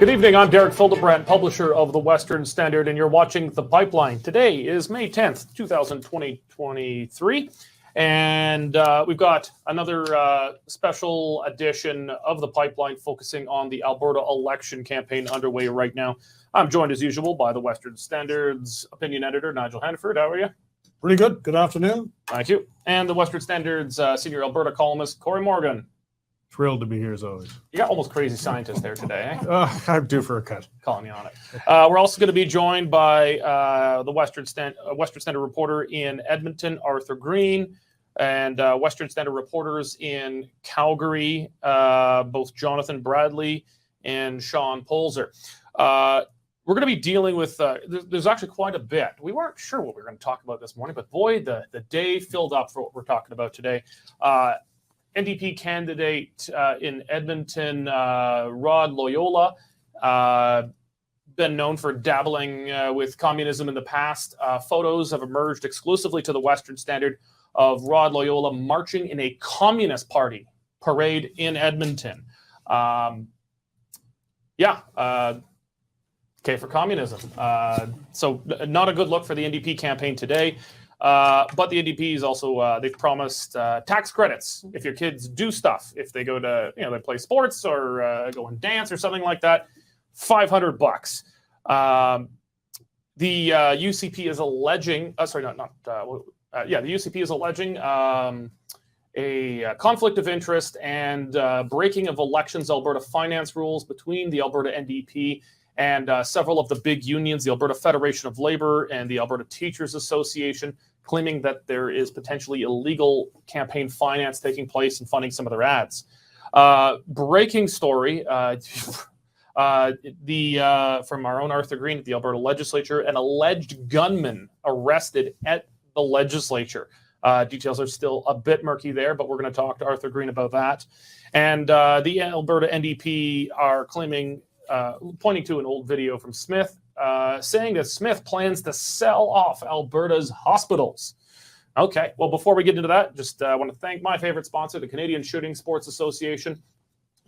Good evening, I'm Derek Fildebrandt, publisher of the Western Standard, and you're watching The Pipeline. Today is May 10th, 2023, and we've got another special edition of The Pipeline focusing on the Alberta election campaign underway right now. I'm joined, as usual, by the Western Standard's opinion editor, Nigel Hannaford. How are you? Pretty good. Good afternoon. Thank you. And the Western Standard's senior Alberta columnist, Cory Morgan. Thrilled to be here as always. You got almost crazy scientist there today, eh? I'm due for a cut. Calling me on it. We're also going to be joined by the Western Standard reporter in Edmonton, Arthur Green, and Western Standard reporters in Calgary, both Jonathan Bradley and Sean Polzer. We're going to be dealing with, there's actually quite a bit. We weren't sure what we were going to talk about this morning, but boy, the day filled up for what we're talking about today. NDP candidate in Edmonton, Rod Loyola, been known for dabbling with communism in the past. Photos have emerged exclusively to the Western Standard of Rod Loyola marching in a Communist Party parade in Edmonton. Okay for communism. So not a good look for the NDP campaign today. But the NDP is also, they've promised tax credits if your kids do stuff. If they go to, they play sports or go and dance or something like that, $500. The UCP is alleging, the UCP is alleging a conflict of interest and breaking of Elections Alberta finance rules between the Alberta NDP and several of the big unions, the Alberta Federation of Labor and the Alberta Teachers Association, claiming that there is potentially illegal campaign finance taking place and funding some of their ads. Breaking story, from our own Arthur Green at the Alberta Legislature, an alleged gunman arrested at the Legislature. Details are still a bit murky there, but we're going to talk to Arthur Green about that. And the Alberta NDP are claiming, pointing to an old video from Smith, saying that Smith plans to sell off Alberta's hospitals. Okay, well, before we get into that, just want to thank my favorite sponsor, the Canadian Shooting Sports Association.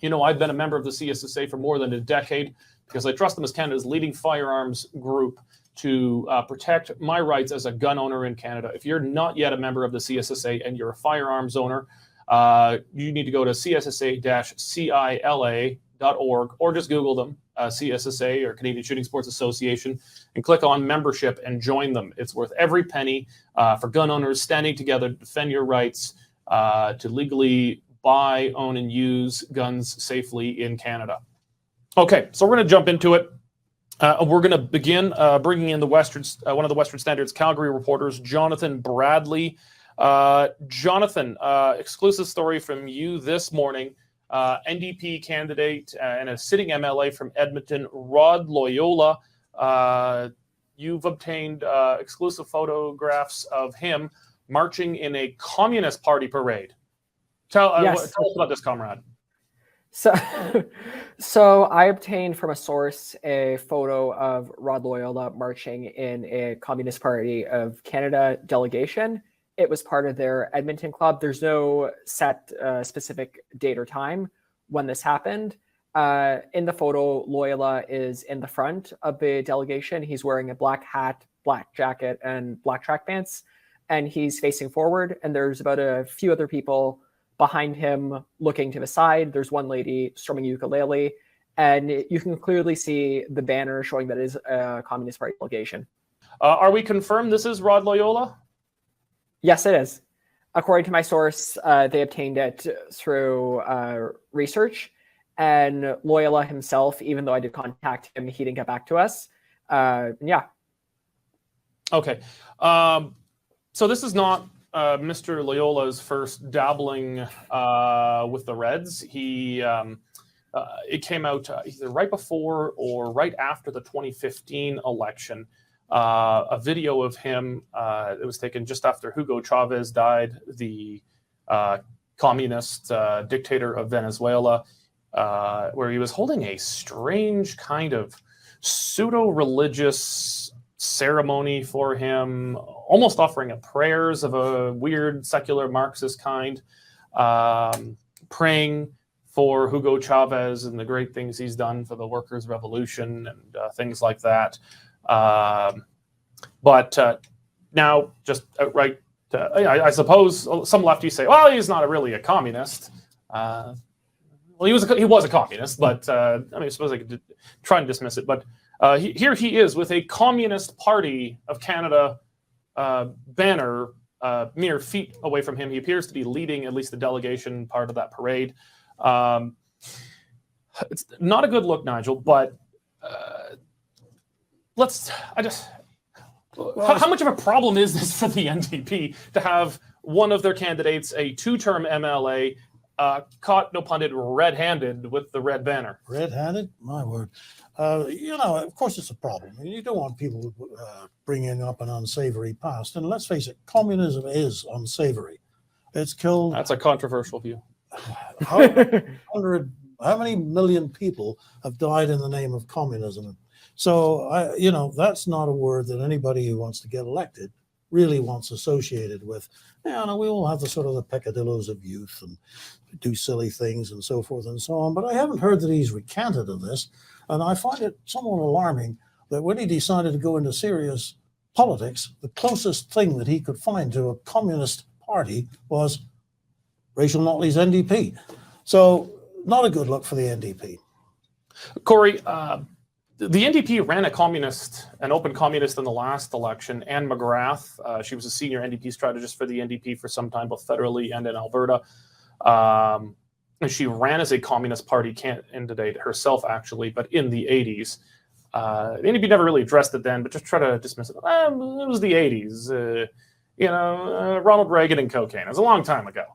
I've been a member of the CSSA for more than a decade because I trust them as Canada's leading firearms group to protect my rights as a gun owner in Canada. If you're not yet a member of the CSSA and you're a firearms owner, you need to go to cssa-cila.org or just Google them, CSSA or Canadian Shooting Sports Association, and click on membership and join them. It's worth every penny for gun owners standing together to defend your rights to legally buy, own, and use guns safely in Canada. Okay, so we're going to jump into it. We're going to begin bringing in the one of the Western Standard's Calgary reporters, Jonathan Bradley. Jonathan, exclusive story from you this morning. NDP candidate and a sitting MLA from Edmonton, Rod Loyola. You've obtained exclusive photographs of him marching in a Communist Party parade. Tell us about this, comrade. So I obtained from a source a photo of Rod Loyola marching in a Communist Party of Canada delegation. It was part of their Edmonton club. There's no set specific date or time when this happened. In the photo, Loyola is in the front of the delegation. He's wearing a black hat, black jacket, and black track pants, and he's facing forward. And there's about a few other people behind him looking to the side. There's one lady strumming a ukulele, and you can clearly see the banner showing that it is a Communist Party delegation. Are we confirmed this is Rod Loyola? Yes, it is. According to my source, they obtained it through research, and Loyola himself, even though I did contact him, he didn't get back to us. Yeah. Okay. So this is not Mr. Loyola's first dabbling with the Reds. It came out either right before or right after the 2015 election. A video of him, it was taken just after Hugo Chavez died, the communist dictator of Venezuela, where he was holding a strange kind of pseudo-religious ceremony for him, almost offering up prayers of a weird secular Marxist kind, praying for Hugo Chavez and the great things he's done for the workers' revolution and things like that. But now, just outright, I suppose some lefties say, well, he's not really a communist. Well, he was a communist, but I mean, I suppose I could try and dismiss it. But here he is with a Communist Party of Canada banner mere feet away from him. He appears to be leading at least the delegation part of that parade. It's not a good look, Nigel, but how much of a problem is this for the NDP to have one of their candidates, a two-term MLA, caught, no pun intended, red-handed with the red banner? Red-handed? My word. Of course it's a problem. You don't want people bringing up an unsavory past. And let's face it, communism is unsavory. It's killed... That's a controversial view. How many million people have died in the name of communism? So, that's not a word that anybody who wants to get elected really wants associated with. We all have the sort of the peccadillos of youth and do silly things and so forth and so on. But I haven't heard that he's recanted of this. And I find it somewhat alarming that when he decided to go into serious politics, the closest thing that he could find to a communist party was Rachel Notley's NDP. So not a good look for the NDP. Cory, the NDP ran an open communist in the last election. Anne McGrath, she was a senior NDP strategist for the NDP for some time, both federally and in Alberta. And she ran as a Communist Party candidate herself, actually, but in the 80s. The NDP never really addressed it then, but just try to dismiss it. It was the 80s. Ronald Reagan and cocaine. It was a long time ago.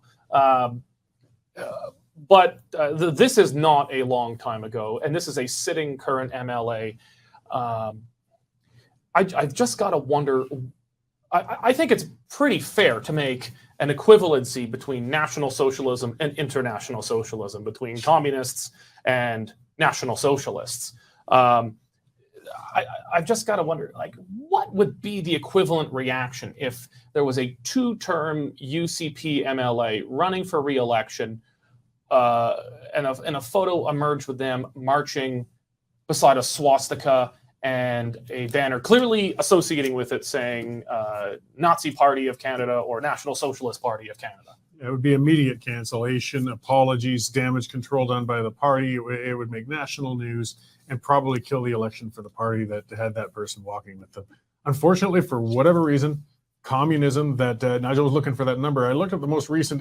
But this is not a long time ago, and this is a sitting current MLA. I've just got to wonder. I think it's pretty fair to make an equivalency between National Socialism and International Socialism, between communists and National Socialists. I've just got to wonder, what would be the equivalent reaction if there was a two-term UCP MLA running for re-election, and a photo emerged with them marching beside a swastika and a banner clearly associating with it saying Nazi Party of Canada or National Socialist Party of Canada? It would be immediate cancellation, apologies, damage control done by the party. It would make national news and probably kill the election for the party that had that person walking with them. Unfortunately, for whatever reason, communism, that Nigel was looking for that number. I looked at the most recent,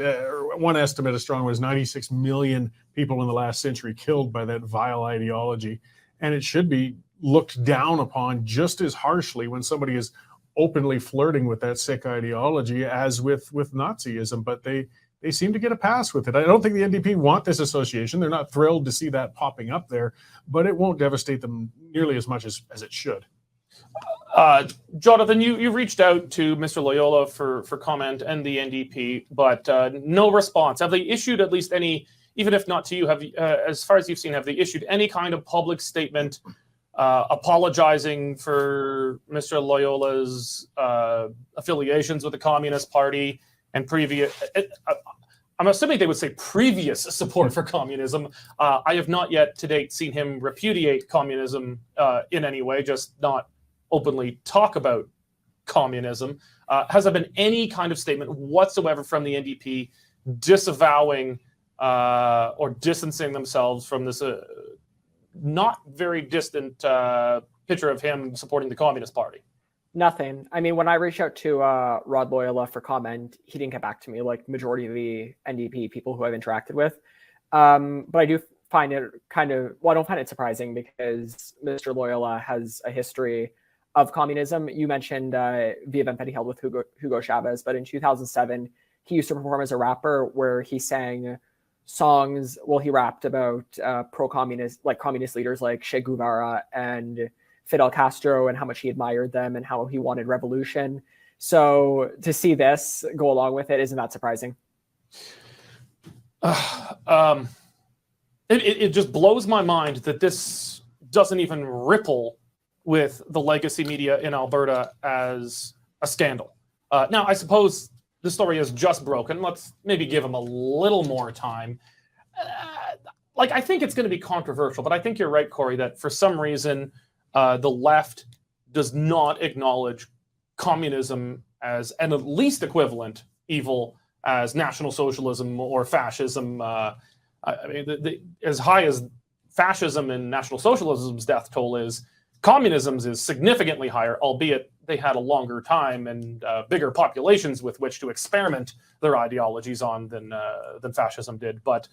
one estimate as strong was 96 million people in the last century killed by that vile ideology. And it should be looked down upon just as harshly when somebody is openly flirting with that sick ideology as with Nazism, but they seem to get a pass with it. I don't think the NDP want this association. They're not thrilled to see that popping up there, but it won't devastate them nearly as much as it should. Jonathan, you reached out to Mr. Loyola for comment and the NDP, but no response. Have they issued at least any, even if not to you, as far as you've seen, have they issued any kind of public statement apologizing for Mr. Loyola's affiliations with the Communist Party and previous? I'm assuming they would say previous support for communism. I have not yet to date seen him repudiate communism in any way, just not openly talk about communism. Has there been any kind of statement whatsoever from the NDP disavowing or distancing themselves from this not very distant picture of him supporting the Communist Party? Nothing. I mean, when I reached out to Rod Loyola for comment, he didn't get back to me like majority of the NDP people who I've interacted with. But I do find it I don't find it surprising because Mr. Loyola has a history of communism. You mentioned the event that he held with Hugo Chavez, but in 2007, he used to perform as a rapper where he sang songs. Well, he rapped about pro-communist, like communist leaders like Che Guevara and Fidel Castro and how much he admired them and how he wanted revolution. So to see this go along with it, isn't that surprising? It just blows my mind that this doesn't even ripple with the legacy media in Alberta as a scandal. Now, I suppose the story is just broken. Let's maybe give him a little more time. like, I think it's going to be controversial, but I think you're right, Corey, that for some reason the left does not acknowledge communism as an at least equivalent evil as National Socialism or fascism. I mean, as high as fascism and National Socialism's death toll is, communism's is significantly higher, albeit they had a longer time and bigger populations with which to experiment their ideologies on than fascism did. But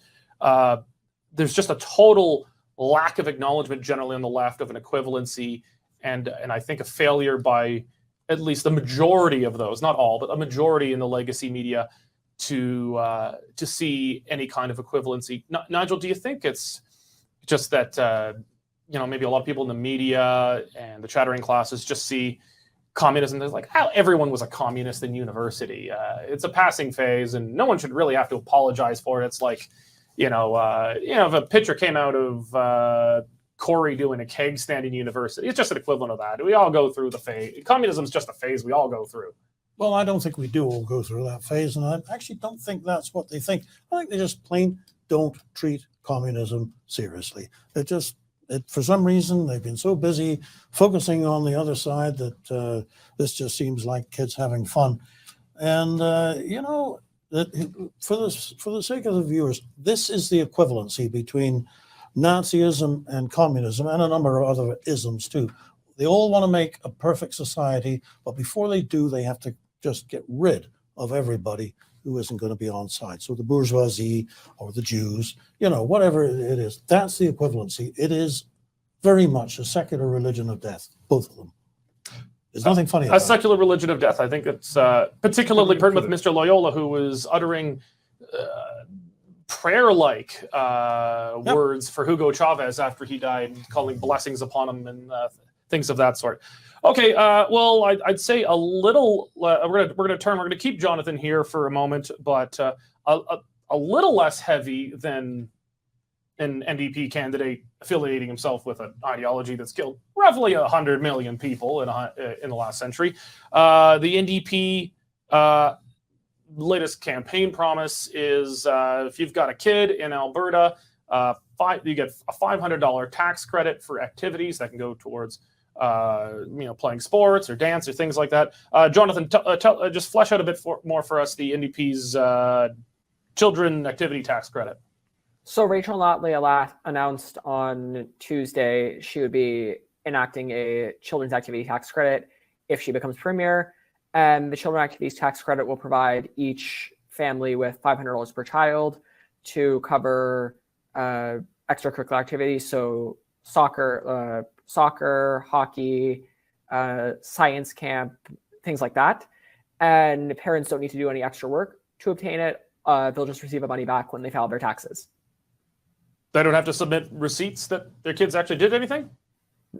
there's just a total lack of acknowledgement generally on the left of an equivalency, and I think a failure by at least the majority of those, not all, but a majority in the legacy media to see any kind of equivalency. Nigel, do you think it's just that maybe a lot of people in the media and the chattering classes just see communism as like, how everyone was a communist in university? It's a passing phase, and no one should really have to apologize for it. It's like, if a picture came out of Corey doing a keg stand in university, it's just an equivalent of that. We all go through the phase. Communism is just a phase we all go through. Well, I don't think we do all go through that phase, and I actually don't think that's what they think. I think they just plain don't treat communism seriously. For some reason, they've been so busy focusing on the other side that this just seems like kids having fun. And, that for the sake of the viewers, this is the equivalency between Nazism and communism, and a number of other isms too. They all want to make a perfect society, but before they do, they have to just get rid of everybody who isn't going to be on side. So the bourgeoisie or the Jews, whatever it is, that's the equivalency. It is very much a secular religion of death, both of them. There's nothing funny about it. A secular religion of death. I think it's particularly pertinent with Mr. Loyola, who was uttering prayer-like words for Hugo Chavez after he died, calling blessings upon him and things of that sort. Okay, well, I'd say a little. We're gonna keep Jonathan here for a moment, but a little less heavy than an NDP candidate affiliating himself with an ideology that's killed roughly 100 million people in the last century. The NDP latest campaign promise is if you've got a kid in Alberta, you get a $500 tax credit for activities that can go towards playing sports or dance or things like that. Jonathan, just flesh out a bit more for us the NDP's children activity tax credit. So Rachel Notley announced on Tuesday she would be enacting a children's activity tax credit if she becomes premier. And the children's activities tax credit will provide each family with $500 per child to cover extracurricular activities. So soccer, hockey, science camp, things like that. And parents don't need to do any extra work to obtain it. They'll just receive the money back when they file their taxes. They don't have to submit receipts that their kids actually did anything?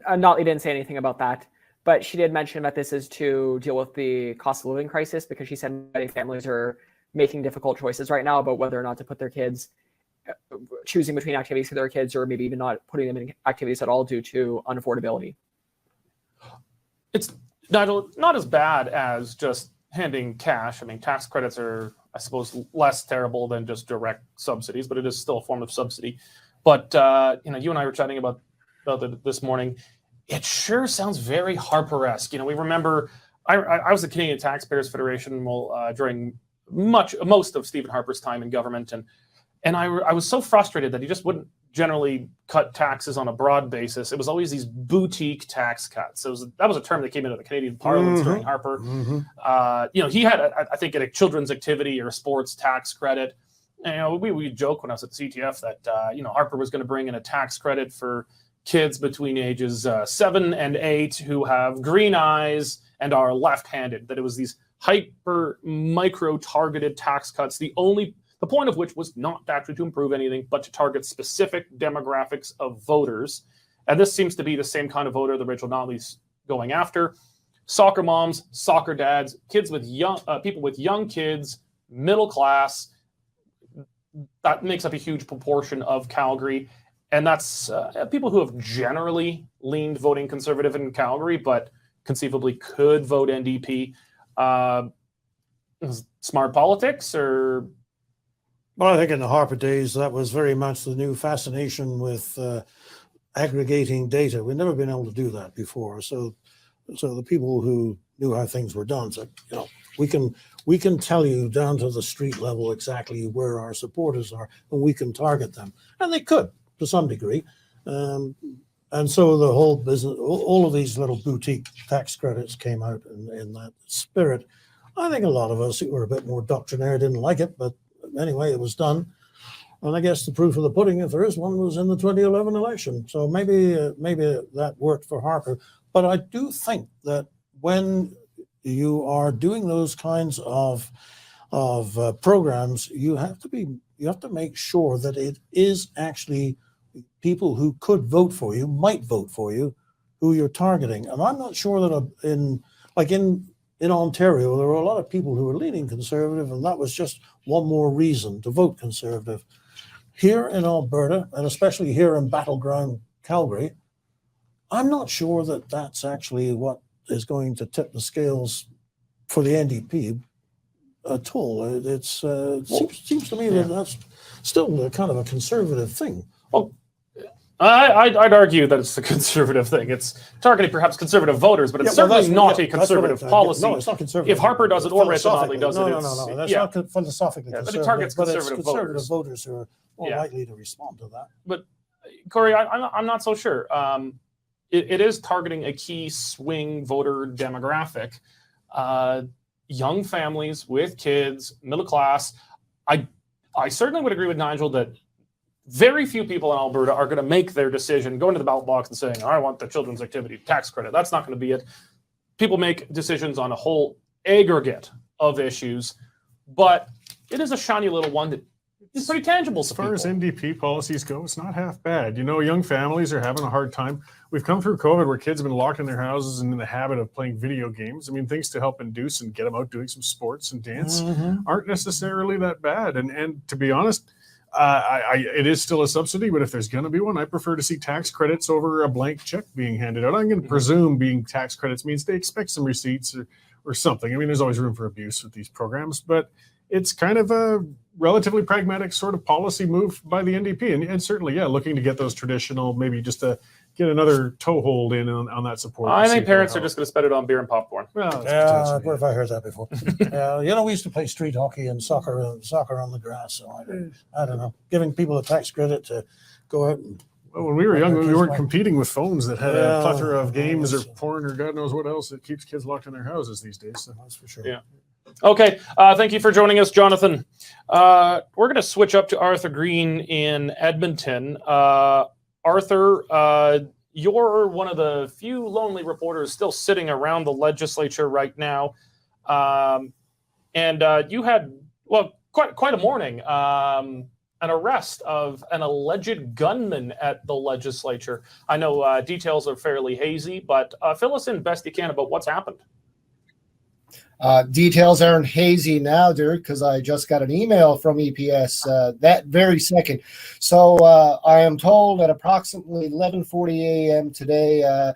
Notley didn't say anything about that, but she did mention that this is to deal with the cost of living crisis, because she said many families are making difficult choices right now about whether or not to put their kids, choosing between activities for their kids, or maybe even not putting them in activities at all due to unaffordability. It's not as bad as just handing cash. I mean, tax credits are, I suppose, less terrible than just direct subsidies, but it is still a form of subsidy. But you and I were chatting about it this morning. It sure sounds very Harper-esque. We remember I was the Canadian Taxpayers Federation during most of Stephen Harper's time in government, and I was so frustrated that he just wouldn't generally cut taxes on a broad basis. It was always these boutique tax cuts. That was a term that came into the Canadian Parliament during Harper. He had, I think, a children's activity or sports tax credit. And, we joke when I was at the CTF that Harper was going to bring in a tax credit for kids between ages 7 and 8 who have green eyes and are left-handed. That it was these hyper micro-targeted tax cuts. The point of which was not actually to improve anything, but to target specific demographics of voters. And this seems to be the same kind of voter that Rachel Notley's going after. Soccer moms, soccer dads, kids with people with young kids, middle class. That makes up a huge proportion of Calgary. And that's people who have generally leaned voting conservative in Calgary, but conceivably could vote NDP. Smart politics, or Well, I think in the Harper days, that was very much the new fascination with aggregating data. We've never been able to do that before. So the people who knew how things were done said, we can tell you down to the street level exactly where our supporters are, and we can target them. And they could, to some degree. And so the whole business, all of these little boutique tax credits came out in that spirit. I think a lot of us who were a bit more doctrinaire didn't like it, but anyway, it was done. And I guess the proof of the pudding, if there is one, was in the 2011 election. So maybe that worked for Harper. But I do think that when you are doing those kinds of programs, you have to make sure that it is actually people who could vote for you, might vote for you, who you're targeting. And I'm not sure that in Ontario, there were a lot of people who were leaning conservative, and that was just one more reason to vote conservative. Here in Alberta, and especially here in battleground Calgary, I'm not sure that that's actually what is going to tip the scales for the NDP at all. It seems to me that that's still kind of a conservative thing. Well, I'd argue that it's a conservative thing. It's targeting perhaps conservative voters, but it's certainly not a conservative policy. No, it's not conservative. If Harper does it or Rachel Notley does it, no. That's not philosophically but conservative. it targets but conservative it's conservative voters who are more likely to respond to that. But Cory, I'm not so sure. It is targeting a key swing voter demographic. Young families with kids, middle class. I certainly would agree with Nigel that very few people in Alberta are going to make their decision, go into the ballot box and saying, I want the children's activity tax credit. That's not going to be it. People make decisions on a whole aggregate of issues, but it is a shiny little one that is pretty tangible to people. As far as NDP policies go, it's not half bad. Young families are having a hard time. We've come through COVID where kids have been locked in their houses and in the habit of playing video games. I mean, things to help induce and get them out doing some sports and dance aren't necessarily that bad. And to be honest, it is still a subsidy, but if there's going to be one, I prefer to see tax credits over a blank check being handed out. I'm going to presume being tax credits means they expect some receipts or something. I mean, there's always room for abuse with these programs, but it's kind of a relatively pragmatic sort of policy move by the NDP. And certainly, looking to get those traditional, maybe just to get another toehold in on that support. I think parents are just going to spend it on beer and popcorn. Well, where have I heard that before? We used to play street hockey and soccer on the grass. So I don't know. Giving people a tax credit to go out and. Well, when we were young, we weren't competing with phones that had a plethora of games or porn or God knows what else that keeps kids locked in their houses these days. So that's for sure. Yeah. Okay. Thank you for joining us, Jonathan. We're going to switch up to Arthur Green in Edmonton. Arthur, you're one of the few lonely reporters still sitting around the legislature right now. And you had, quite a morning. An arrest of an alleged gunman at the legislature. I know details are fairly hazy, but fill us in best you can about what's happened. Details aren't hazy now, Derek, because I just got an email from EPS that very second. So I am told at approximately 11:40 a.m. today,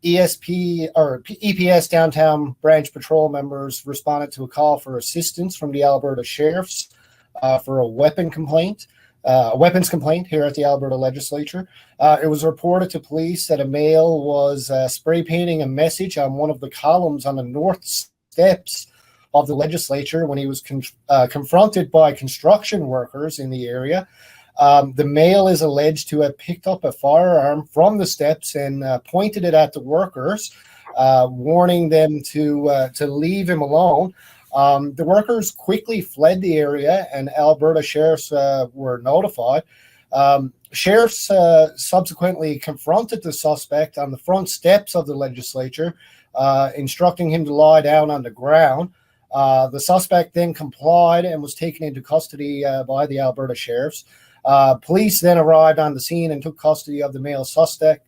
EPS downtown branch patrol members responded to a call for assistance from the Alberta Sheriffs for a weapons complaint here at the Alberta Legislature. It was reported to police that a male was spray painting a message on one of the columns on the north steps of the legislature when he was confronted by construction workers in the area. The male is alleged to have picked up a firearm from the steps and pointed it at the workers, warning them to leave him alone. The workers quickly fled the area and Alberta sheriffs were notified. Sheriffs subsequently confronted the suspect on the front steps of the legislature, instructing him to lie down on the ground. The suspect then complied and was taken into custody by the Alberta sheriffs. Police then arrived on the scene and took custody of the male suspect.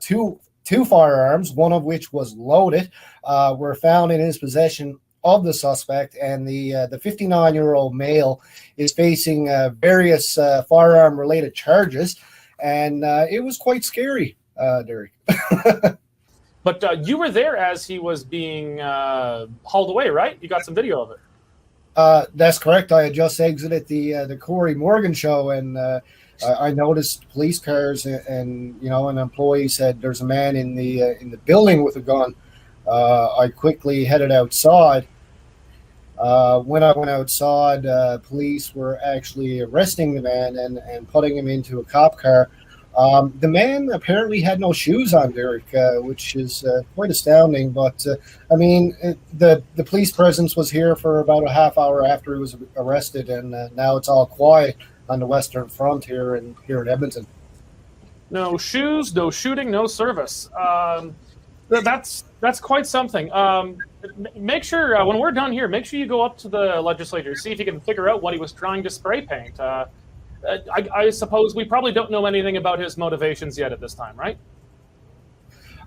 Two firearms, one of which was loaded, were found in his possession of the suspect, and the 59-year-old male is facing various firearm-related charges, and it was quite scary, Derek. But you were there as he was being hauled away, right? You got some video of it. That's correct. I had just exited the Cory Morgan show, and I noticed police cars, and an employee said there's a man in the building with a gun. I quickly headed outside. When I went outside, police were actually arresting the man and putting him into a cop car. The man apparently had no shoes on, Derek, which is quite astounding. But the police presence was here for about a half hour after he was arrested, and now it's all quiet on the Western Front here in Edmonton. No shoes, no shooting, no service. That's quite something. Make sure when we're done here, make sure you go up to the legislature, see if you can figure out what he was trying to spray paint. I suppose we probably don't know anything about his motivations yet at this time, right?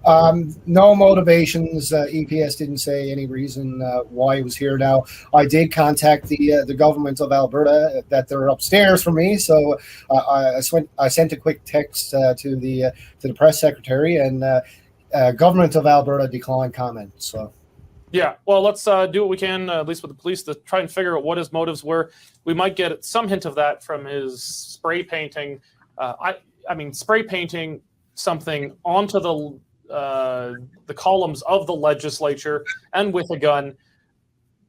No motivations. EPS didn't say any reason why he was here. Now, I did contact the government of Alberta that they're upstairs for me, so I sent a quick text to the press secretary, and government of Alberta declined comment. So. Yeah, well, let's do what we can, at least with the police, to try and figure out what his motives were. We might get some hint of that from his spray painting. I mean, spray painting something onto the columns of the legislature and with a gun.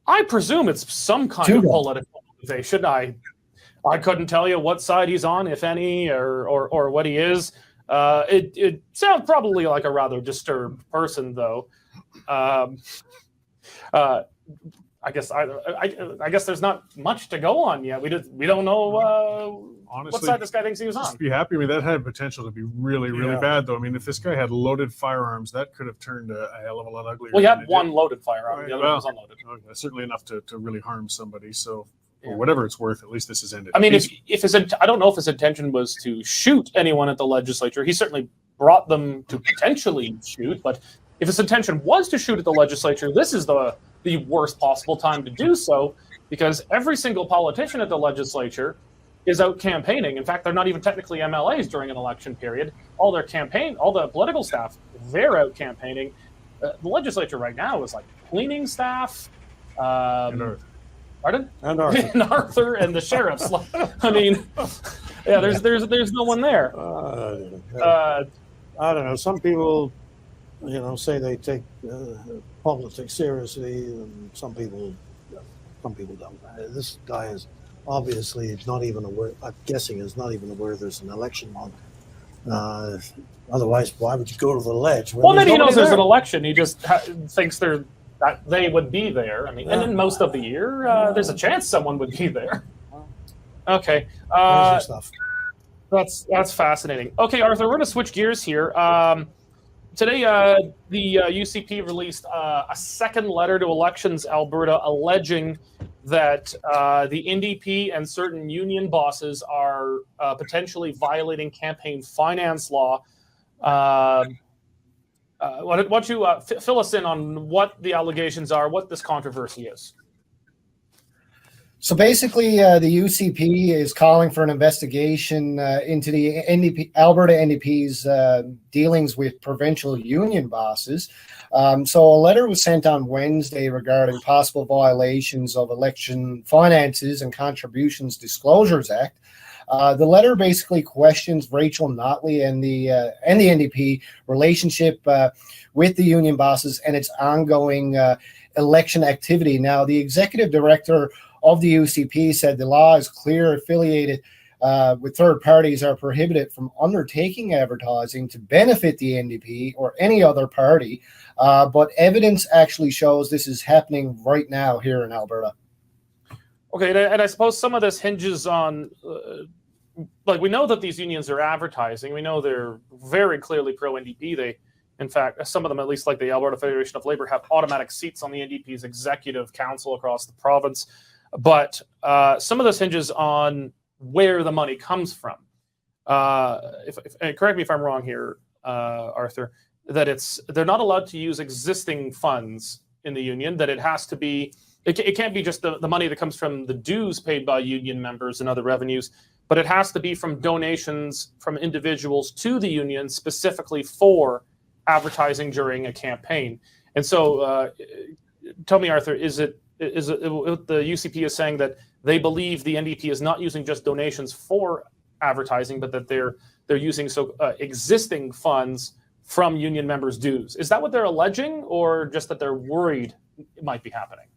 I presume it's some kind of political motivation. I couldn't tell you what side he's on, if any, or what he is. It sounds probably like a rather disturbed person, though. I guess there's not much to go on yet. We don't know Honestly, what side this guy thinks he was on. Just be happy. I mean, that had potential to be really, really bad, though. I mean, if this guy had loaded firearms, that could have turned a hell of a lot uglier. Well, he had one loaded firearm. The other one was unloaded. Okay, certainly enough to really harm somebody. So, for whatever it's worth, at least this is ended. I mean, I don't know if his intention was to shoot anyone at the legislature. He certainly brought them to potentially shoot, but if his intention was to shoot at the legislature, this is the worst possible time to do so, because every single politician at the legislature is out campaigning. In fact, they're not even technically MLAs during an election period. All the political staff, they're out campaigning. The legislature right now is like cleaning staff. Pardon? And Arthur. And Arthur and the sheriffs. I mean, yeah, there's no one there. I don't know. Some people, say they take politics seriously, and some people don't. This guy is obviously not even aware. I'm guessing is not even aware there's an election on. Otherwise, why would you go to the ledge? Well, maybe he knows there's an election. He just thinks that they would be there. I mean, and in most of the year, there's a chance someone would be there. Okay, that's fascinating. Okay, Arthur, we're going to switch gears here. Today, the UCP released a second letter to Elections Alberta alleging that the NDP and certain union bosses are potentially violating campaign finance law. Why don't you fill us in on what the allegations are, what this controversy is? So basically, the UCP is calling for an investigation into the Alberta NDP's dealings with provincial union bosses. So a letter was sent on Wednesday regarding possible violations of Election Finances and Contributions Disclosures Act. The letter basically questions Rachel Notley and the NDP relationship with the union bosses and its ongoing election activity. Now, the executive director of the UCP said the law is clear. Affiliated with third parties are prohibited from undertaking advertising to benefit the NDP or any other party. But evidence actually shows this is happening right now here in Alberta. Okay, and I suppose some of this hinges on, we know that these unions are advertising. We know they're very clearly pro-NDP. They, in fact, some of them, at least like the Alberta Federation of Labour, have automatic seats on the NDP's executive council across the province. But some of this hinges on where the money comes from. Correct me if I'm wrong here, Arthur, that they're not allowed to use existing funds in the union, that it has to be, it can't be just the money that comes from the dues paid by union members and other revenues, but it has to be from donations from individuals to the union specifically for advertising during a campaign. And so tell me, Arthur, is it the UCP is saying that they believe the NDP is not using just donations for advertising, but that they're using existing funds from union members' dues. Is that what they're alleging, or just that they're worried it might be happening?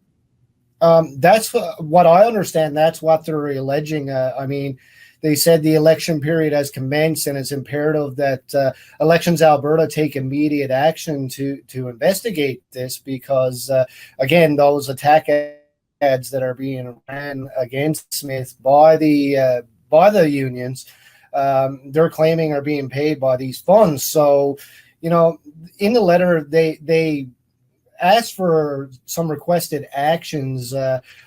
That's what I understand. That's what they're alleging. I mean, they said the election period has commenced, and it's imperative that Elections Alberta take immediate action to investigate this, because, again, those attack ads that are being ran against Smith by the unions, they're claiming are being paid by these funds. So, you know, in the letter, they asked for some requested actions.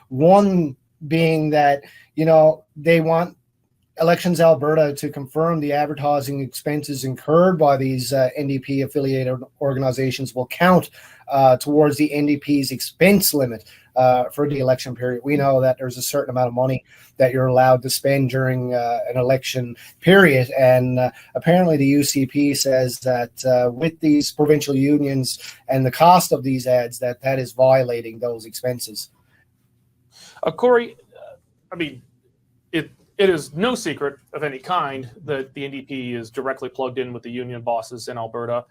One being that, you know, they want Elections Alberta to confirm the advertising expenses incurred by these NDP affiliated organizations will count towards the NDP's expense limit for the election period. We know that there's a certain amount of money that you're allowed to spend during an election period. And apparently the UCP says that with these provincial unions and the cost of these ads, that is violating those expenses. Corey, I mean, it is no secret of any kind that the NDP is directly plugged in with the union bosses in Alberta.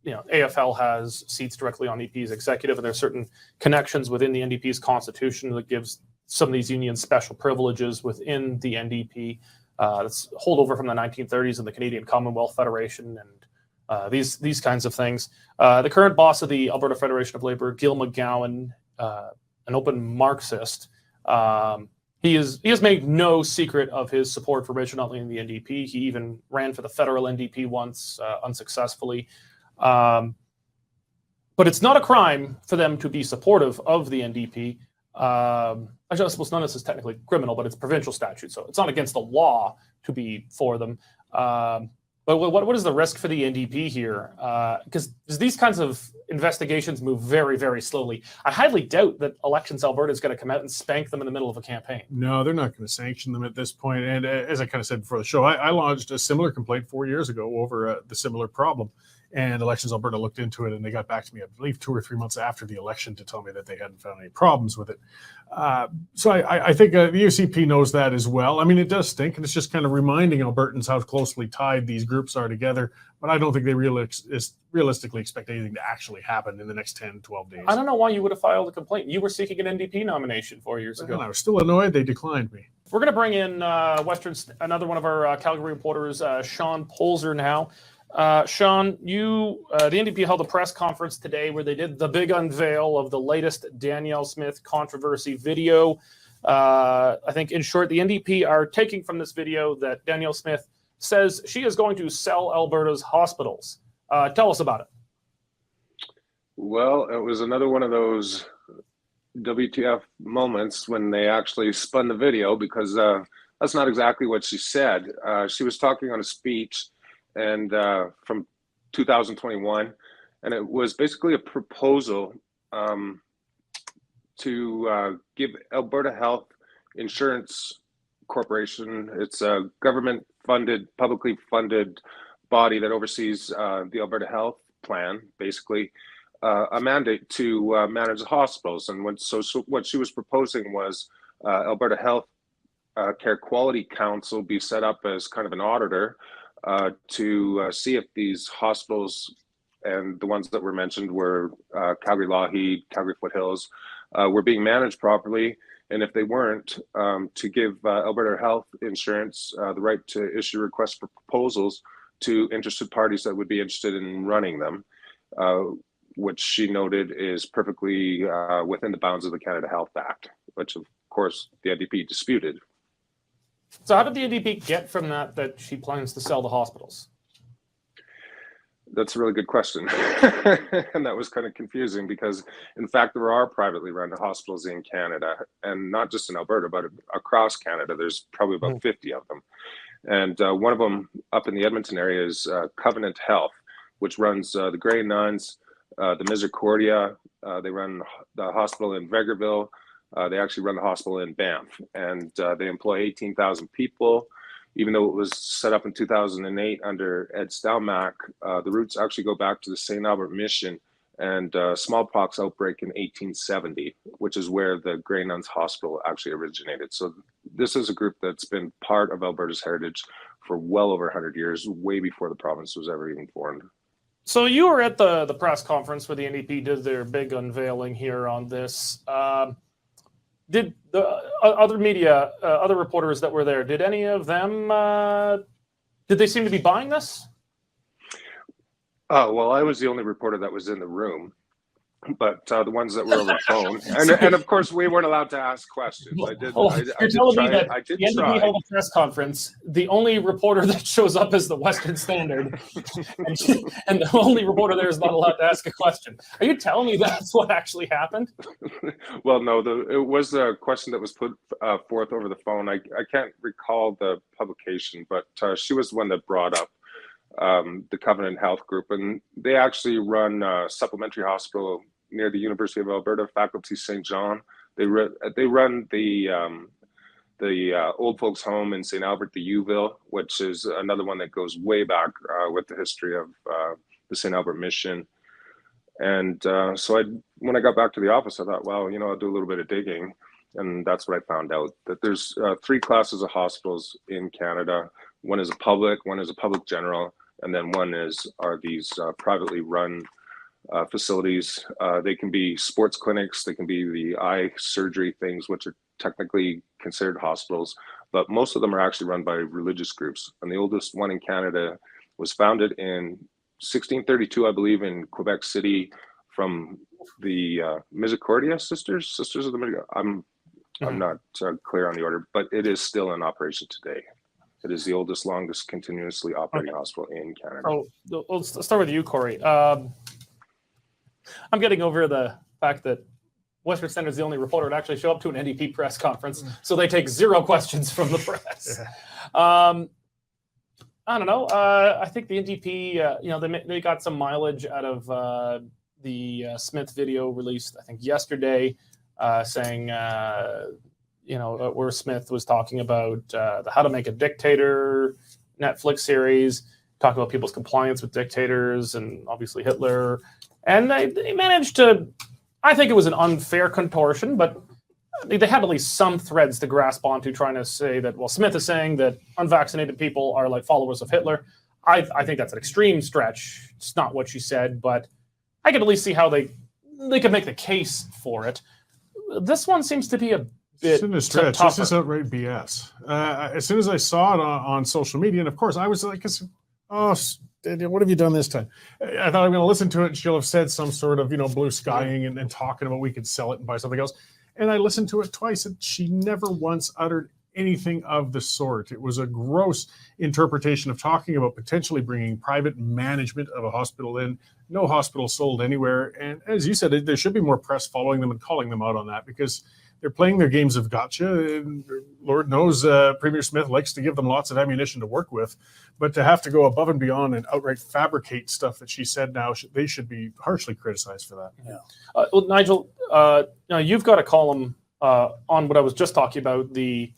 You know, AFL has seats directly on EP's executive, and there are certain connections within the NDP's constitution that gives some of these unions special privileges within the NDP. That's holdover from the 1930s and the Canadian Commonwealth Federation and these kinds of things. The current boss of the Alberta Federation of Labour, Gil McGowan, an open Marxist, he has made no secret of his support for Rachel Notley in the NDP. He even ran for the federal NDP once, unsuccessfully. But it's not a crime for them to be supportive of the NDP. Actually, I suppose none of this is technically criminal, but it's provincial statute, so it's not against the law to be for them. But what is the risk for the NDP here? Because these kinds of investigations move very, very slowly. I highly doubt that Elections Alberta is going to come out and spank them in the middle of a campaign. No, they're not going to sanction them at this point. And as I kind of said before the show, I lodged a similar complaint 4 years ago over the similar problem. And Elections Alberta looked into it, and they got back to me, I believe, 2 or 3 months after the election to tell me that they hadn't found any problems with it. So I think the UCP knows that as well. I mean, it does stink, and it's just kind of reminding Albertans how closely tied these groups are together. But I don't think they realistically expect anything to actually happen in the next 10, 12 days. I don't know why you would have filed a complaint. You were seeking an NDP nomination 4 years ago. Well, I was still annoyed they declined me. We're going to bring in another one of our Calgary reporters, Sean Polzer now. Sean, the NDP held a press conference today where they did the big unveil of the latest Danielle Smith controversy video. I think, in short, the NDP are taking from this video that Danielle Smith says she is going to sell Alberta's hospitals. Tell us about it. Well, it was another one of those WTF moments when they actually spun the video, because that's not exactly what she said. She was talking on a speech and from 2021, and it was basically a proposal to give Alberta Health Insurance Corporation, it's a government-funded, publicly funded body that oversees the Alberta Health Plan, basically, a mandate to manage the hospitals. And what she was proposing was Alberta Health Care Quality Council be set up as kind of an auditor to see if these hospitals, and the ones that were mentioned were Calgary Lougheed, Calgary Foothills, were being managed properly. And if they weren't, to give Alberta Health Insurance the right to issue requests for proposals to interested parties that would be interested in running them, which she noted is perfectly within the bounds of the Canada Health Act, which of course the NDP disputed. So how did the NDP get from that she plans to sell the hospitals? That's a really good question. And that was kind of confusing because, in fact, there are privately run hospitals in Canada, and not just in Alberta, but across Canada. There's probably about 50 of them. And one of them up in the Edmonton area is Covenant Health, which runs the Grey Nuns, the Misericordia. They run the hospital in Vegreville. They actually run the hospital in Banff, and they employ 18,000 people. Even though it was set up in 2008 under Ed Stelmach, the roots actually go back to the St. Albert Mission and smallpox outbreak in 1870, which is where the Grey Nuns Hospital actually originated. So this is a group that's been part of Alberta's heritage for well over 100 years, way before the province was ever even formed. So you were at the press conference where the NDP did their big unveiling here on this. Did the other media, other reporters that were there, did any of them, did they seem to be buying this? Well, I was the only reporter that was in the room, but the ones that were over the phone, and of course we weren't allowed to ask questions. You're telling me that the NDP held a press conference. The only reporter that shows up is the Western Standard, and the only reporter there is not allowed to ask a question. Are you telling me that's what actually happened? Well, no, it was a question that was put forth over the phone. I can't recall the publication, but she was the one that brought up the Covenant Health Group, and they actually run a supplementary hospital near the University of Alberta, Faculty St. John. They run the old folks home in St. Albert, the Uville, which is another one that goes way back with the history of the St. Albert mission. And so when I got back to the office, I thought, well, I'll do a little bit of digging. And that's what I found out, that there's 3 classes of hospitals in Canada. One is a public general, and then one are these privately run facilities. They can be sports clinics, they can be the eye surgery things, which are technically considered hospitals, but most of them are actually run by religious groups. And the oldest one in Canada was founded in 1632, I believe, in Quebec City, from the Misericordia Sisters of the Misericordia. I'm not clear on the order, but it is still in operation today. It is the oldest, longest continuously operating hospital in Canada. So let's start with you, Cory. I'm getting over the fact that Western Standard is the only reporter to actually show up to an NDP press conference, so they take 0 questions from the press. I don't know. I think the NDP, they got some mileage out of the Smith video released, I think, yesterday, saying, where Smith was talking about the How to Make a Dictator Netflix series, talking about people's compliance with dictators and obviously Hitler. And they managed to, I think it was an unfair contortion, but they had at least some threads to grasp onto, trying to say that, well, Smith is saying that unvaccinated people are like followers of Hitler. I think that's an extreme stretch. It's not what she said, but I could at least see how they could make the case for it. This one seems to be a bit tougher. This is outright BS. As soon as I saw it on social media, and of course I was like, oh, what have you done this time? I thought I'm going to listen to it and she'll have said some sort of, blue skying and talking about we could sell it and buy something else. And I listened to it twice and she never once uttered anything of the sort. It was a gross interpretation of talking about potentially bringing private management of a hospital in. No hospital sold anywhere. And as you said, there should be more press following them and calling them out on that, because they're playing their games of gotcha. And Lord knows Premier Smith likes to give them lots of ammunition to work with. But to have to go above and beyond and outright fabricate stuff that she said now, they should be harshly criticized for that. Yeah. Well, Nigel, you've got a column on what I was just talking about. The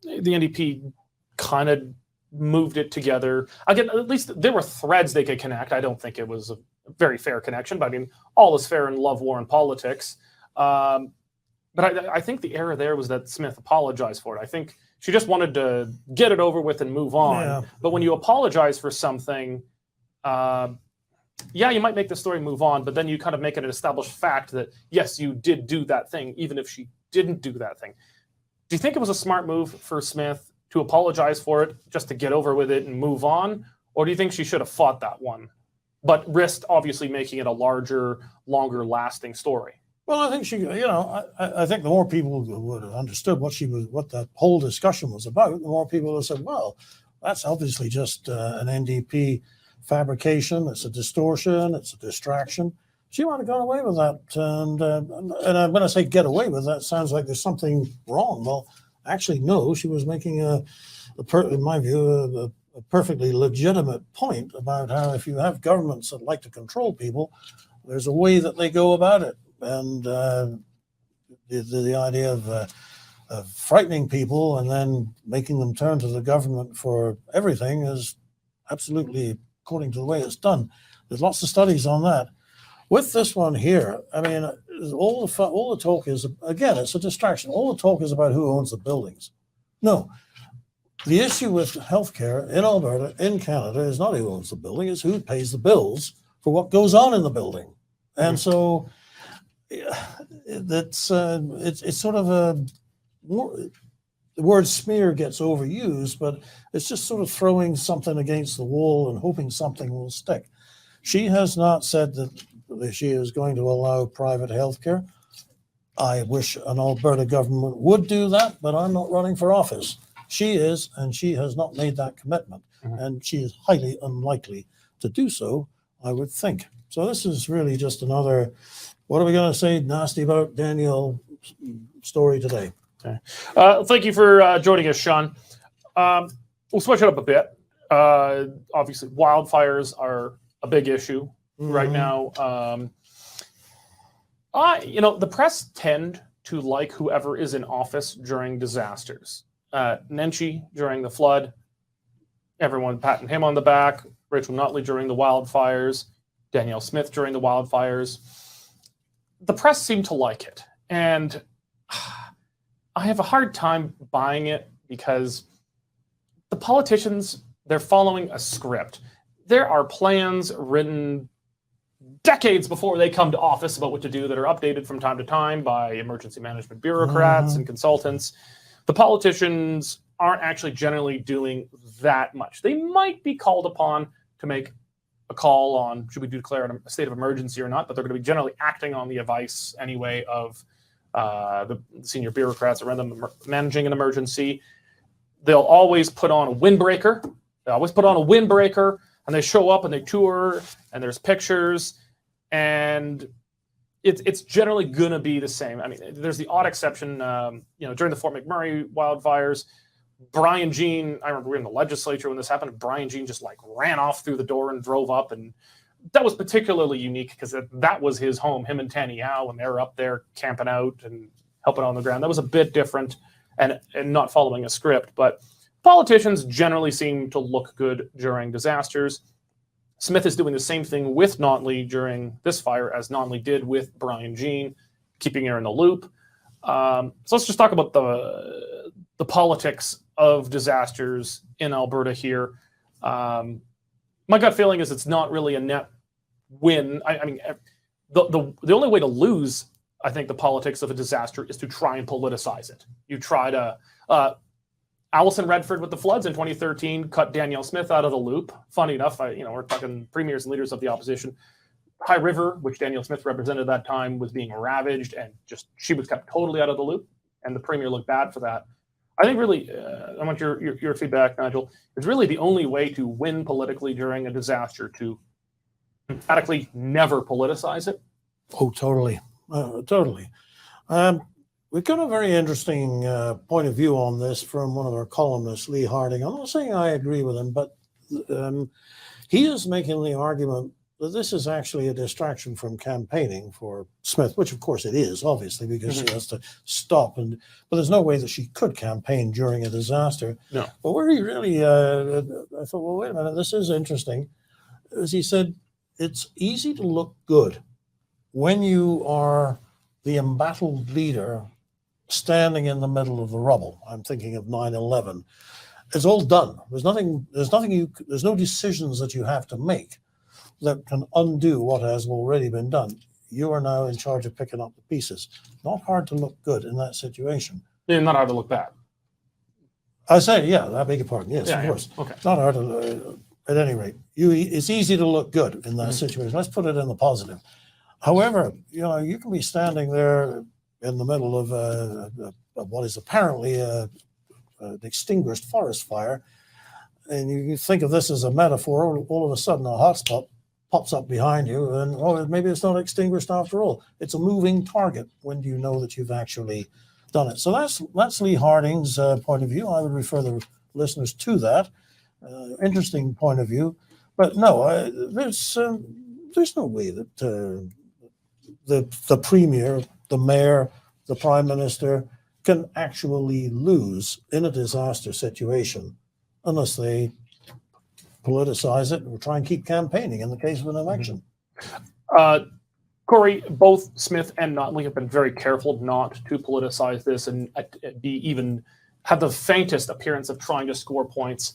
NDP kind of moved it together. Again, at least there were threads they could connect. I don't think it was a very fair connection, but I mean, all is fair in love, war, and politics. But I think the error there was that Smith apologized for it. I think she just wanted to get it over with and move on. Yeah. But when you apologize for something, you might make the story move on, but then you kind of make it an established fact that, yes, you did do that thing, even if she didn't do that thing. Do you think it was a smart move for Smith to apologize for it, just to get over with it and move on? Or do you think she should have fought that one, but risked obviously making it a larger, longer lasting story? Well, I think she, I think the more people would have understood what that whole discussion was about, the more people would have said, well, that's obviously just an NDP fabrication. It's a distortion. It's a distraction. She might have gone away with that. And when I say get away with that, it sounds like there's something wrong. Well, actually, no, she was making in my view, a perfectly legitimate point about how if you have governments that like to control people, there's a way that they go about it. And the idea of frightening people and then making them turn to the government for everything is absolutely according to the way it's done. There's lots of studies on that. With this one here, I mean, all the talk is, again, it's a distraction. All the talk is about who owns the buildings. No, the issue with healthcare in Alberta, in Canada, is not who owns the building, it's who pays the bills for what goes on in the building. And so it's sort of the word smear gets overused, but it's just sort of throwing something against the wall and hoping something will stick. She has not said that she is going to allow private healthcare. I wish an Alberta government would do that, but I'm not running for office. She is, and she has not made that commitment. And she is highly unlikely to do so, I would think. So this is really just another, what are we going to say nasty about Daniel story today? Okay. Thank you for joining us, Sean. We'll switch it up a bit. Obviously, wildfires are a big issue right now. The press tend to like whoever is in office during disasters. Nenshi during the flood, everyone patting him on the back. Rachel Notley during the wildfires. Danielle Smith during the wildfires. The press seemed to like it. And I have a hard time buying it because the politicians, they're following a script. There are plans written decades before they come to office about what to do that are updated from time to time by emergency management bureaucrats and consultants. The politicians aren't actually generally doing that much. They might be called upon to make a call on should we declare a state of emergency or not, but they're going to be generally acting on the advice anyway of the senior bureaucrats around them managing an emergency. They'll always put on a windbreaker. And they show up and they tour and there's pictures and it's generally going to be the same. I mean, there's the odd exception, during the Fort McMurray wildfires, Brian Jean, I remember we were in the legislature when this happened, Brian Jean just ran off through the door and drove up. And that was particularly unique because that was his home, him and Tanny Howe, and they were up there camping out and helping on the ground. That was a bit different and not following a script, but politicians generally seem to look good during disasters. Smith is doing the same thing with Notley during this fire as Notley did with Brian Jean, keeping her in the loop. So let's just talk about the politics of disasters in Alberta here. My gut feeling is it's not really a net win. I mean, the only way to lose, I think, the politics of a disaster is to try and politicize it. You try to... Alison Redford with the floods in 2013 cut Danielle Smith out of the loop. Funny enough, we're talking premiers and leaders of the opposition. High River, which Danielle Smith represented at that time, was being ravaged, and she was kept totally out of the loop, and the premier looked bad for that. I think really, I want your feedback, Nigel. It's really the only way to win politically during a disaster to emphatically never politicize it. Oh, totally. Totally. We've got a very interesting point of view on this from one of our columnists, Lee Harding. I'm not saying I agree with him, but he is making the argument that this is actually a distraction from campaigning for Smith, which of course it is, obviously, because she has to stop. But there's no way that she could campaign during a disaster. No. But where he really, I thought, well, wait a minute, this is interesting. As he said, it's easy to look good when you are the embattled leader standing in the middle of the rubble. I'm thinking of 9/11. It's all done. There's no decisions that you have to make that can undo what has already been done. You are now in charge of picking up the pieces. Not hard to look good in that situation. Yeah, not hard to look bad. I say, yeah, I beg your pardon. Yes, Yeah, of course. Okay. Not hard to, at any rate. It's easy to look good in that situation. Let's put it in the positive. However, you can be standing there in the middle of what is apparently an extinguished forest fire, and you think of this as a metaphor. All of a sudden, a hotspot pops up behind you, and maybe it's not extinguished after all. It's a moving target. When do you know that you've actually done it? So that's Lee Harding's point of view. I would refer the listeners to that. Interesting point of view, but no, there's no way that the premier, the mayor, the prime minister can actually lose in a disaster situation unless they politicize it or try and keep campaigning in the case of an election. Cory, both Smith and Notley have been very careful not to politicize this and even have the faintest appearance of trying to score points.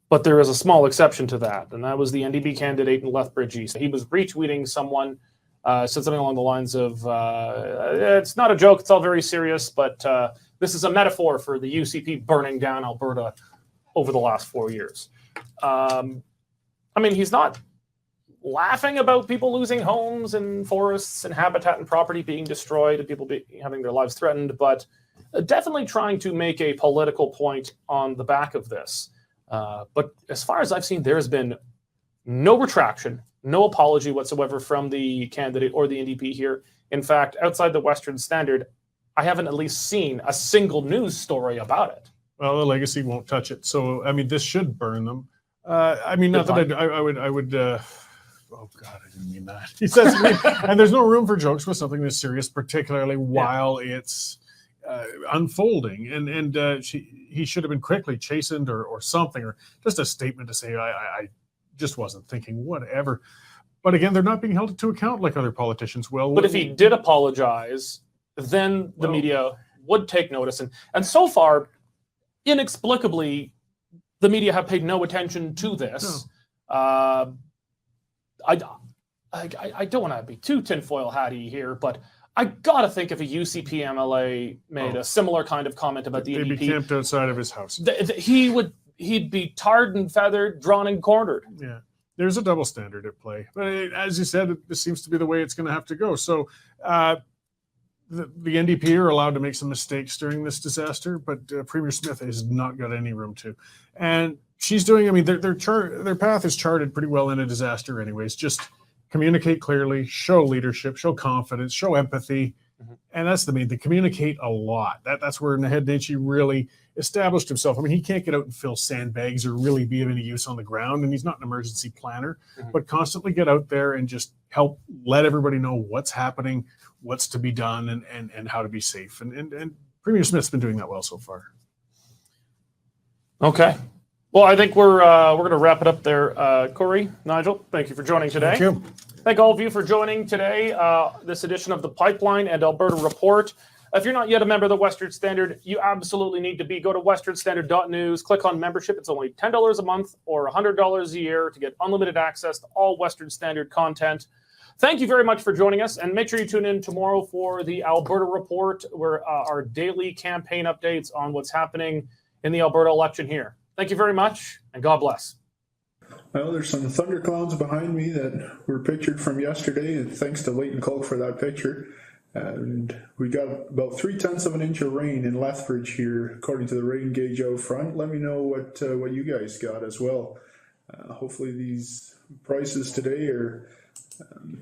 But there is a small exception to that, and that was the NDP candidate in Lethbridge East. He was retweeting someone, said something along the lines of, it's not a joke, it's all very serious, but this is a metaphor for the UCP burning down Alberta over the last 4 years. I mean, he's not laughing about people losing homes and forests and habitat and property being destroyed and people having their lives threatened, but definitely trying to make a political point on the back of this. But as far as I've seen, there has been no retraction, no apology whatsoever from the candidate or the NDP here. In fact, outside the Western Standard, I haven't at least seen a single news story about it. Well, the legacy won't touch it. So, I mean, this should burn them. I mean, not that I would, oh God, I didn't mean that. He says, and there's no room for jokes with something this serious, particularly while it's unfolding. And he should have been quickly chastened or something, or just a statement to say, I just wasn't thinking, whatever. But again, they're not being held to account like other politicians will. But if he did apologize, then the media would take notice. And so far, inexplicably, the media have paid no attention to this. No. I don't want to be too tinfoil hatty here, but I gotta think if a UCP MLA made a similar kind of comment about the NDP, they'd be camped outside of his house. He'd be tarred and feathered, drawn and quartered. Yeah, there's a double standard at play. But as you said, this seems to be the way it's going to have to go. So the NDP are allowed to make some mistakes during this disaster, but Premier Smith has not got any room to. And she's doing, I mean, their path is charted pretty well in a disaster anyways. Just communicate clearly, show leadership, show confidence, show empathy. Mm-hmm. And that's the main thing. Communicate a lot. That's where Naheed Nenshi really established himself. I mean, he can't get out and fill sandbags or really be of any use on the ground, and he's not an emergency planner, but constantly get out there and just help let everybody know what's happening, what's to be done, and how to be safe. And Premier Smith's been doing that well so far. Okay. Well, I think we're going to wrap it up there. Cory, Nigel, thank you for joining today. Thank you. Thank all of you for joining today, this edition of the Pipeline and Alberta Report. If you're not yet a member of the Western Standard, you absolutely need to be. Go to westernstandard.news, click on membership. It's only $10 a month or $100 a year to get unlimited access to all Western Standard content. Thank you very much for joining us, and make sure you tune in tomorrow for the Alberta Report, where our daily campaign updates on what's happening in the Alberta election here. Thank you very much, and God bless. Well, there's some thunderclouds behind me that were pictured from yesterday, and thanks to Leighton Culk for that picture. And we got about 0.3 of an inch of rain in Lethbridge here, according to the rain gauge out front. Let me know what you guys got as well. Hopefully these prices today are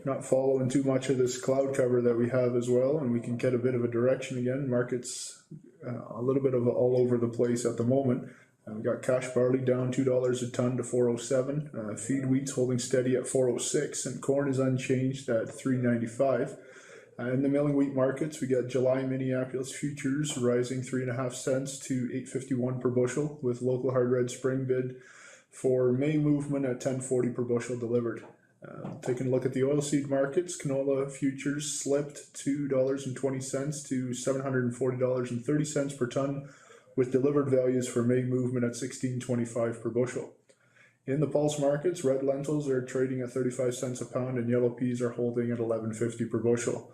not following too much of this cloud cover that we have as well, and we can get a bit of a direction again. Markets a little bit of all over the place at the moment. We got cash barley down $2 a ton to 407. Feed wheat's holding steady at 406, and corn is unchanged at 395. In the milling wheat markets, we got July Minneapolis futures rising 3.5 cents to 8.51 per bushel, with local hard red spring bid for May movement at 10.40 per bushel delivered. Taking a look at the oilseed markets, canola futures slipped $2.20 to $740.30 per ton, with delivered values for May movement at 16.25 per bushel. In the pulse markets, red lentils are trading at 35 cents a pound, and yellow peas are holding at 11.50 per bushel.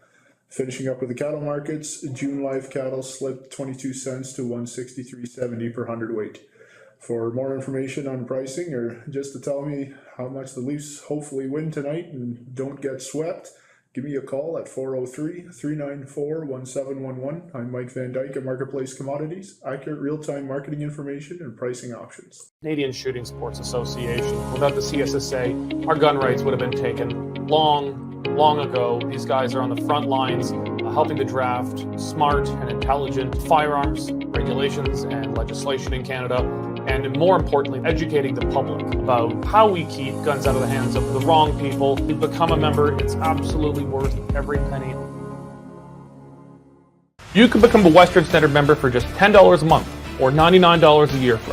Finishing up with the cattle markets, June live cattle slipped 22 cents to 163.70 per hundredweight. For more information on pricing, or just to tell me how much the Leafs hopefully win tonight and don't get swept, give me a call at 403-394-1711. I'm Mike Van Dyke at Marketplace Commodities, accurate real-time marketing information and pricing options. Canadian Shooting Sports Association. Without the CSSA, our gun rights would have been taken long ago. These guys are on the front lines helping to draft smart and intelligent firearms regulations and legislation in Canada, and more importantly, educating the public about how we keep guns out of the hands of the wrong people. You become a member, it's absolutely worth every penny. You can become a Western Standard member for just $10 a month or $99 a year for